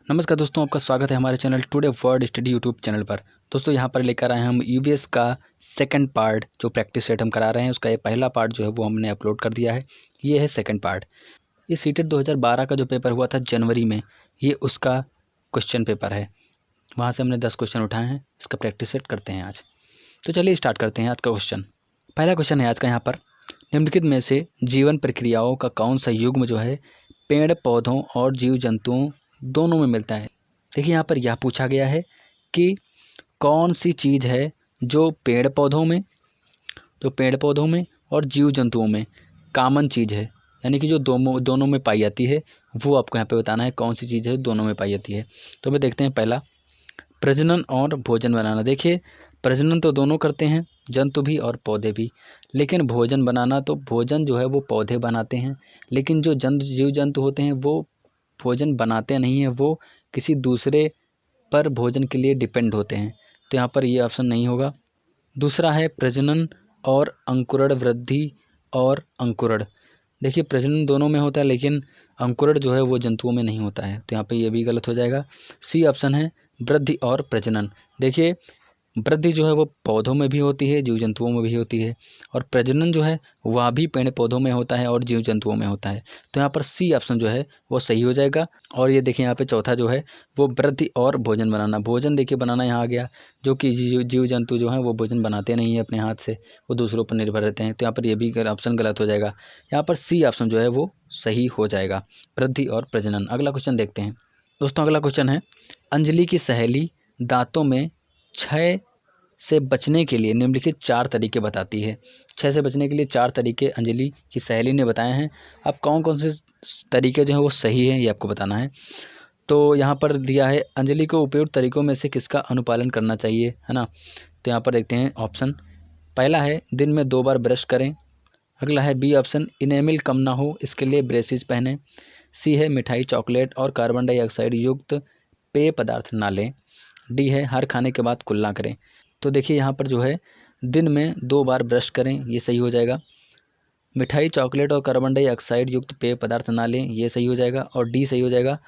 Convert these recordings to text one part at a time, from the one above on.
नमस्कार दोस्तों, आपका स्वागत है हमारे channel today word study YouTube channel पर। दोस्तों यहाँ पर लेकर आए हैं हम यूवीएस का सेकंड पार्ट जो प्रैक्टिस सेट हम करा रहे हैं। उसका ये पहला पार्ट जो है वो हमने अपलोड कर दिया है। ये है सेकंड पार्ट। ये सीटेट 2012 का जो पेपर हुआ था जनवरी में, ये उसका क्वेश्चन पेपर है। वहाँ से हमने 10 क्वेश्चन उठाए हैं। इसका प्रैक्टिस सेट करते हैं आज। तो चलिए स्टार्ट करते हैं आज का क्वेश्चन। पहला क्वेश्चन है आज का यहाँ पर, निम्नलिखित में से जीवन प्रक्रियाओं का कौन सा युग्म जो है पेड़ पौधों और जीव जंतुओं दोनों में मिलता है। देखिए यहाँ पर यह पूछा गया है कि कौन सी चीज़ है जो पेड़ पौधों में और जीव जंतुओं में कॉमन चीज़ है, यानी कि जो दोनों में पाई जाती है, वो आपको यहाँ पे बताना है कौन सी चीज़ है दोनों में पाई जाती है। तो हमें देखते हैं पहला, प्रजनन और भोजन बनाना। देखिए प्रजनन तो दोनों करते हैं, जंतु भी और पौधे भी, लेकिन भोजन बनाना तो भोजन जो है वो पौधे बनाते हैं, लेकिन जो जीव जंतु होते हैं वो भोजन बनाते नहीं हैं, वो किसी दूसरे पर भोजन के लिए डिपेंड होते हैं। तो यहाँ पर ये ऑप्शन नहीं होगा। दूसरा है प्रजनन और अंकुरण, वृद्धि और अंकुरण। देखिए प्रजनन दोनों में होता है, लेकिन अंकुरण जो है वो जंतुओं में नहीं होता है, तो यहाँ पे ये भी गलत हो जाएगा। सी ऑप्शन है वृद्धि और प्रजनन। देखिए वृद्धि जो है वो पौधों में भी होती है, जीव जंतुओं में भी होती है, और प्रजनन जो है वह भी पेड़ पौधों में होता है और जीव जंतुओं में होता है। तो यहाँ पर सी ऑप्शन जो है वो सही हो जाएगा। और ये देखिए यहाँ पे चौथा जो है वो वृद्धि और भोजन बनाना। भोजन देखिए बनाना यहाँ आ गया, जो कि जीव जंतु जो हैं वो भोजन बनाते नहीं हैं अपने हाथ से, वो दूसरों पर निर्भर रहते हैं। तो यहाँ पर ये भी ऑप्शन गलत हो जाएगा। यहाँ पर सी ऑप्शन जो है वो सही हो जाएगा, वृद्धि और प्रजनन। अगला क्वेश्चन देखते हैं दोस्तों। अगला क्वेश्चन है, अंजलि की सहेली दांतों में क्षय से बचने के लिए निम्नलिखित 4 तरीके बताती है। क्षय से बचने के लिए 4 तरीके अंजलि की सहेली ने बताए हैं। अब कौन कौन से तरीके जो हैं वो सही हैं ये आपको बताना है। तो यहाँ पर दिया है, अंजलि को उपयुक्त तरीकों में से किसका अनुपालन करना चाहिए, है ना। तो यहाँ पर देखते हैं ऑप्शन। पहला है दिन में 2 बार ब्रश करें। अगला है बी ऑप्शन, इनेमिल कम ना हो इसके लिए ब्रेसेस पहनें। सी है मिठाई, चॉकलेट और कार्बन डाइऑक्साइड युक्त पेय पदार्थ ना लें। डी है हर खाने के बाद कुल्ला करें। तो देखिए यहाँ पर जो है दिन में 2 बार ब्रश करें, ये सही हो जाएगा। मिठाई, चॉकलेट और कार्बन डाइऑक्साइड युक्त पेय पदार्थ ना लें, ये सही हो जाएगा। और डी सही हो जाएगा,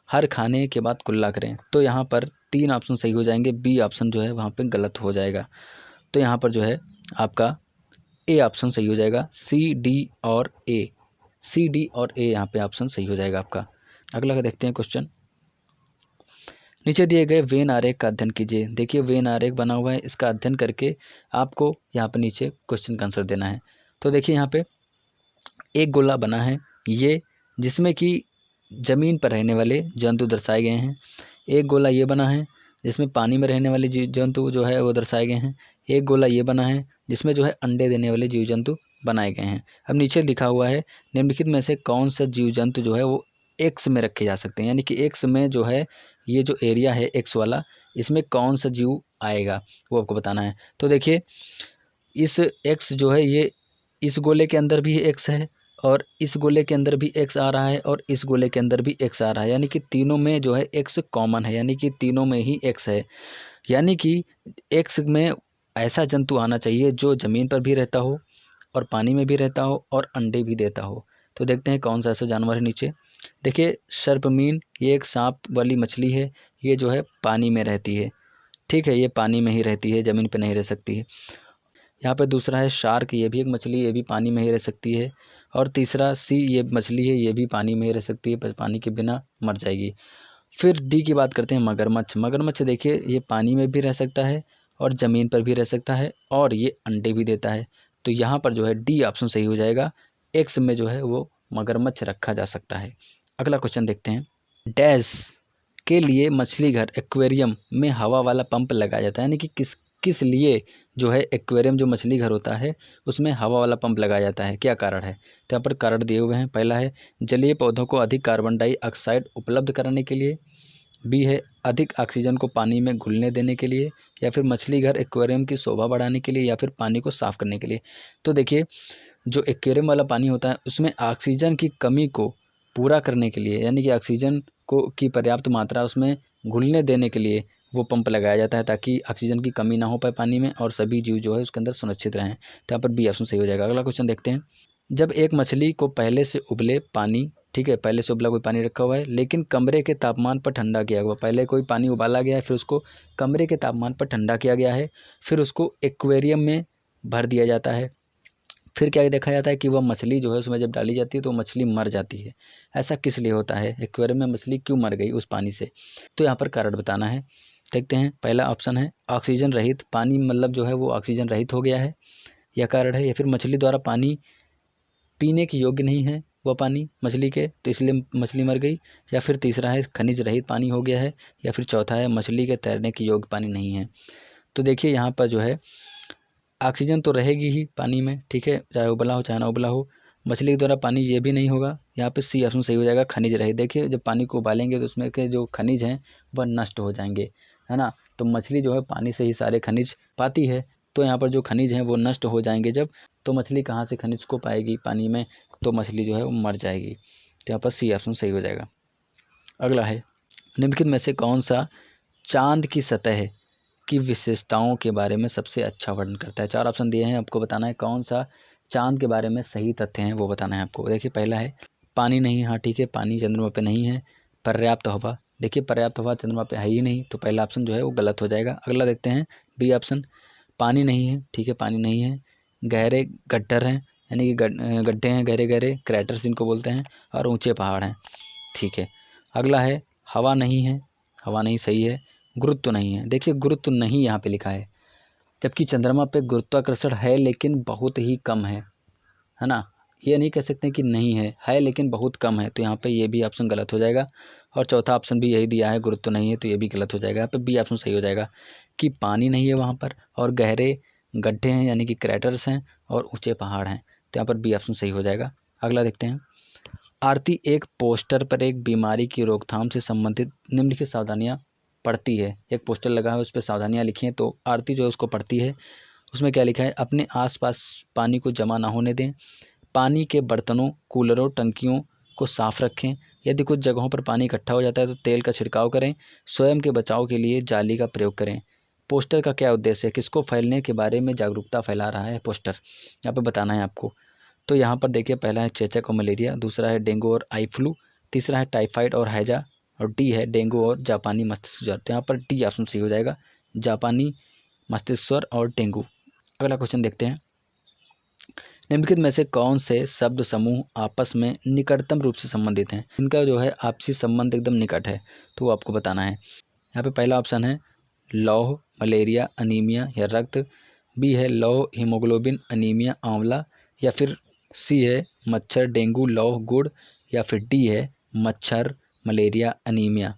हर खाने के बाद कुल्ला करें। तो यहाँ पर 3 ऑप्शन सही हो जाएंगे, बी ऑप्शन जो है वहाँ पे गलत हो जाएगा। तो यहाँ पर जो है आपका ए ऑप्शन सही हो जाएगा। सी डी और ए, सी डी और ए यहाँ पे ऑप्शन सही हो जाएगा आपका। अगला का देखते हैं क्वेश्चन। नीचे दिए गए वेन आरेख का अध्ययन कीजिए। देखिए वेन आरेख बना हुआ है, इसका अध्ययन करके आपको यहाँ पे नीचे क्वेश्चन का आंसर देना है। तो देखिए यहाँ पे एक गोला बना है ये, जिसमें कि ज़मीन पर रहने वाले जंतु दर्शाए गए हैं। एक गोला ये बना है जिसमें पानी में रहने वाले जीव जंतु जो है वो दर्शाए गए हैं। एक गोला ये बना है जिसमें जो है अंडे देने वाले जीव जंतु बनाए गए हैं। अब नीचे लिखा हुआ है, निम्नलिखित में से कौन सा जीव जंतु जो है वो एक्स में रखे जा सकते हैं, यानी कि एक्स में जो है ये जो एरिया है एक्स वाला, इसमें कौन सा जीव आएगा वो आपको बताना है। तो देखिए इस एक्स जो है ये इस गोले के अंदर भी एक्स है, और इस गोले के अंदर भी एक्स आ रहा है, और इस गोले के अंदर भी एक्स आ रहा है, यानी कि तीनों में जो है एक्स कॉमन है, यानी कि तीनों में ही एक्स है। यानी कि एक्स में ऐसा जंतु आना चाहिए जो ज़मीन पर भी रहता हो और पानी में भी रहता हो और अंडे भी देता हो। तो देखते हैं कौन सा ऐसा जानवर है नीचे। देखिए सर्पमीन, ये एक सांप वाली मछली है, ये जो है पानी में रहती है, ठीक है, ये पानी में ही रहती है, ज़मीन पे नहीं रह सकती है। यहाँ पे दूसरा है शार्क, ये भी एक मछली, ये भी पानी में ही रह सकती है। और तीसरा सी, ये मछली है, ये भी पानी में ही रह सकती है, पर पानी के बिना मर जाएगी। फिर डी की बात करते हैं, मगरमच्छ। मगरमच्छ देखिए ये पानी में भी रह सकता है और ज़मीन पर भी रह सकता है, और ये अंडे भी देता है। तो यहाँ पर जो है डी ऑप्शन सही हो जाएगा, एक्स में जो है वो मगरमच्छ रखा जा सकता है। अगला क्वेश्चन देखते हैं। डैश के लिए मछली घर एक्वेरियम में हवा वाला पंप लगाया जाता है, यानी कि किस किस लिए जो है एक्वेरियम जो मछली घर होता है उसमें हवा वाला पंप लगाया जाता है, क्या कारण है। तो यहाँ पर कारण दिए हुए हैं। पहला है जलीय पौधों को अधिक कार्बन डाइऑक्साइड उपलब्ध कराने के लिए। बी है अधिक ऑक्सीजन को पानी में घुलने देने के लिए। या फिर मछली घर एक्वेरियम की शोभा बढ़ाने के लिए, या फिर पानी को साफ करने के लिए। तो देखिए जो एक्वेरियम वाला पानी होता है उसमें ऑक्सीजन की कमी को पूरा करने के लिए, यानी कि ऑक्सीजन को की पर्याप्त मात्रा उसमें घुलने देने के लिए वो पंप लगाया जाता है, ताकि ऑक्सीजन की कमी ना हो पाए पानी में और सभी जीव जो है उसके अंदर सुरक्षित रहें। तो यहाँ पर बी ऑप्शन सही हो जाएगा। अगला क्वेश्चन देखते हैं। जब एक मछली को पहले से उबले पानी, ठीक है, पहले से उबला कोई पानी रखा हुआ है लेकिन कमरे के तापमान पर ठंडा किया हुआ, पहले कोई पानी उबाला गया है फिर उसको कमरे के तापमान पर ठंडा किया गया है, फिर उसको एक्वेरियम में भर दिया जाता है, फिर क्या देखा जाता है कि वह मछली जो है उसमें जब डाली जाती है तो मछली मर जाती है। ऐसा किस लिए होता है, एक्वेरियम में मछली क्यों मर गई उस पानी से? तो यहाँ पर कारण बताना है। देखते हैं, पहला ऑप्शन है ऑक्सीजन रहित पानी, मतलब जो है वो ऑक्सीजन रहित हो गया है, यह कारण है। या फिर मछली द्वारा पानी पीने के योग्य नहीं है वह पानी मछली के, तो इसलिए मछली मर गई। या फिर तीसरा है खनिज रहित पानी हो गया है। या फिर चौथा है मछली के तैरने के योग्य पानी नहीं है। तो देखिए यहाँ पर जो है ऑक्सीजन तो रहेगी ही पानी में, ठीक है, चाहे उबला हो चाहे ना उबला हो। मछली के द्वारा पानी ये भी नहीं होगा, यहाँ पे सी ऑप्शन सही हो जाएगा, खनिज रहित। देखिए जब पानी को उबालेंगे तो उसमें के जो खनिज हैं वह नष्ट हो जाएंगे, है ना। तो मछली जो है पानी से ही सारे खनिज पाती है, तो यहाँ पर जो खनिज हैं वो नष्ट हो जाएंगे जब, तो मछली कहाँ से खनिज को पाएगी पानी में, तो मछली जो है वो मर जाएगी। तो यहाँ पर सी ऑप्शन सही हो जाएगा। अगला है निम्नलिखित में से कौन सा चांद की सतह की विशेषताओं के बारे में सबसे अच्छा वर्णन करता है? चार ऑप्शन दिए हैं, आपको बताना है कौन सा चांद के बारे में सही तथ्य हैं वो बताना है आपको। देखिए पहला है पानी नहीं, हाँ ठीक है, पानी चंद्रमा पे नहीं है। पर्याप्त हवा, देखिए पर्याप्त हवा चंद्रमा पे है ही नहीं, तो पहला ऑप्शन जो है वो गलत हो जाएगा। अगला देखते हैं बी ऑप्शन, पानी नहीं है, ठीक है, पानी नहीं है। गहरे गड्ढर हैं, यानी कि गड्ढे हैं गहरे गहरे, क्रैटर्स जिनको बोलते हैं, और ऊंचे पहाड़ हैं, ठीक है। अगला है हवा नहीं है, हवा नहीं सही है। गुरुत्व नहीं है, देखिए गुरुत्व नहीं यहाँ पे लिखा है, जबकि चंद्रमा पे गुरुत्वाकर्षण है लेकिन बहुत ही कम है ना। ये नहीं कह सकते कि नहीं है लेकिन बहुत कम है, तो यहाँ पे ये भी ऑप्शन गलत हो जाएगा। और चौथा ऑप्शन भी यही दिया है, गुरुत्व नहीं है, तो ये भी गलत हो जाएगा। यहाँ पे बी ऑप्शन सही हो जाएगा कि पानी नहीं है वहाँ पर, और गहरे गड्ढे हैं यानी कि क्रैटर्स हैं, और ऊंचे पहाड़ हैं, तो यहाँ पर बी ऑप्शन सही हो जाएगा। अगला देखते हैं, आरती एक पोस्टर पर एक बीमारी की रोकथाम से संबंधित निम्नलिखित सावधानियाँ पढ़ती है। एक पोस्टर लगा है उस पर सावधानियाँ लिखी हैं, तो आरती जो है उसको पढ़ती है। उसमें क्या लिखा है, अपने आसपास पानी को जमा ना होने दें, पानी के बर्तनों कूलरों टंकियों को साफ रखें, यदि कुछ जगहों पर पानी इकट्ठा हो जाता है तो तेल का छिड़काव करें, स्वयं के बचाव के लिए जाली का प्रयोग करें। पोस्टर का क्या उद्देश्य है, किसको फैलने के बारे में जागरूकता फैला रहा है पोस्टर, यहाँ पर बताना है आपको। तो यहाँ पर देखिए पहला है चेचक और मलेरिया, दूसरा है डेंगू और आई फ्लू, तीसरा है टाइफाइड और हैजा, और डी है डेंगू और जापानी मस्तिष्क ज्वर। तो यहाँ पर डी ऑप्शन सही हो जाएगा, जापानी मस्तिष्क ज्वर और डेंगू। अगला क्वेश्चन देखते हैं, निम्नलिखित में से कौन से शब्द समूह आपस में निकटतम रूप से संबंधित हैं, इनका जो है आपसी संबंध एकदम निकट है, तो वो आपको बताना है। यहाँ पे पहला ऑप्शन है लौह मलेरिया अनीमिया या रक्त, बी है लौह हीमोग्लोबिन अनीमिया आंवला, या फिर सी है मच्छर डेंगू लौह गुड़, या फिर डी है मच्छर मलेरिया अनीमिया।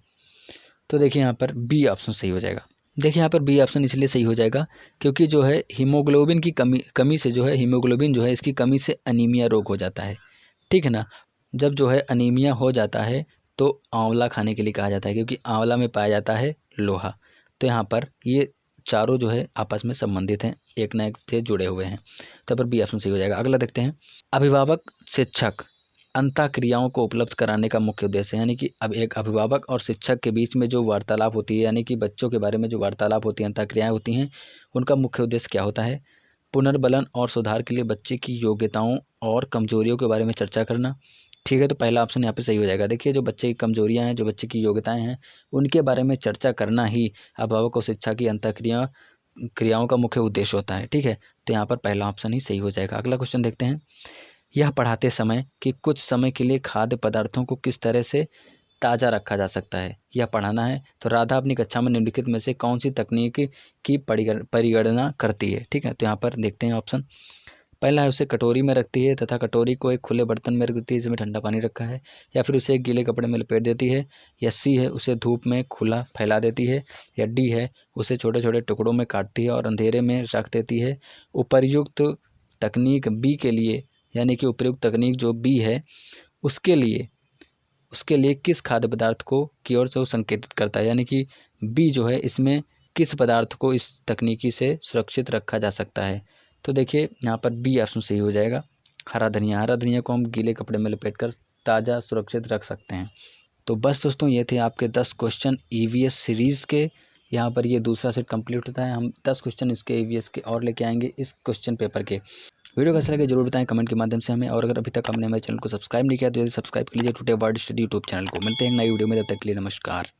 तो देखिए यहाँ पर बी ऑप्शन सही हो जाएगा। देखिए यहाँ पर बी ऑप्शन इसलिए सही हो जाएगा क्योंकि जो है हीमोग्लोबिन की कमी से जो है, हीमोग्लोबिन जो है इसकी कमी से अनीमिया रोग हो जाता है, ठीक है ना। जब जो है अनीमिया हो जाता है तो आंवला खाने के लिए कहा जाता है, क्योंकि आंवला में पाया जाता है लोहा। तो यहाँ पर ये चारों जो है आपस में संबंधित हैं, एक न एक से जुड़े हुए हैं, तो पर बी ऑप्शन सही हो जाएगा। अगला देखते हैं, अभिभावक शिक्षक अंतःक्रियाओं को उपलब्ध कराने का मुख्य उद्देश्य है, यानी कि अब एक अभिभावक और शिक्षक के बीच में जो वार्तालाप होती है, यानी कि बच्चों के बारे में जो वार्तालाप होती है, अंतःक्रियाएँ होती हैं, उनका मुख्य उद्देश्य क्या होता है? पुनर्बलन और सुधार के लिए बच्चे की योग्यताओं और कमजोरियों के बारे में चर्चा करना, ठीक है। तो पहला ऑप्शन यहाँ पे सही हो जाएगा। देखिए जो बच्चे की कमजोरियाँ हैं, जो बच्चे की योग्यताएं हैं, उनके बारे में चर्चा करना ही अभिभावक और शिक्षा की क्रियाओं का मुख्य उद्देश्य होता है, ठीक है। तो यहाँ पर पहला ऑप्शन ही सही हो जाएगा। अगला क्वेश्चन देखते हैं, यह पढ़ाते समय कि कुछ समय के लिए खाद्य पदार्थों को किस तरह से ताज़ा रखा जा सकता है, यह पढ़ाना है। तो राधा अपनी कक्षा में निम्नलिखित में से कौन सी तकनीक की परिगणना करती है, ठीक है। तो यहाँ पर देखते हैं ऑप्शन, पहला है उसे कटोरी में रखती है तथा कटोरी को एक खुले बर्तन में रखती है जिसमें ठंडा पानी रखा है, या फिर उसे एक गीले कपड़े में लपेट देती है, या सी है उसे धूप में खुला फैला देती है, या डी है उसे छोटे छोटे टुकड़ों में काटती है और अंधेरे में रख देती है। उपर्युक्त तकनीक बी के लिए, यानी कि उपयुक्त तकनीक जो बी है उसके लिए किस खाद्य पदार्थ को की ओर से वो संकेतित करता है, यानी कि बी जो है इसमें किस पदार्थ को इस तकनीकी से सुरक्षित रखा जा सकता है। तो देखिए यहाँ पर बी ऑप्शन सही हो जाएगा, हरा धनिया। हरा धनिया को हम गीले कपड़े में लपेटकर ताज़ा सुरक्षित रख सकते हैं। तो बस दोस्तों ये थे आपके 10 क्वेश्चन ईवीएस सीरीज़ के। यहाँ पर ये दूसरा सेट कंप्लीट होता है, हम 10 क्वेश्चन इसके ईवीएस के और लेके आएंगे इस क्वेश्चन पेपर के। वीडियो कैसा लगे जरूर बताएं कमेंट के माध्यम से हमें, और अगर अभी तक हमने हमारे चैनल को सब्सक्राइब नहीं किया तो जल्दी सब्सक्राइब कर लीजिए today word study YouTube channel को। मिलते हैं नई वीडियो में, तब तक के लिए नमस्कार।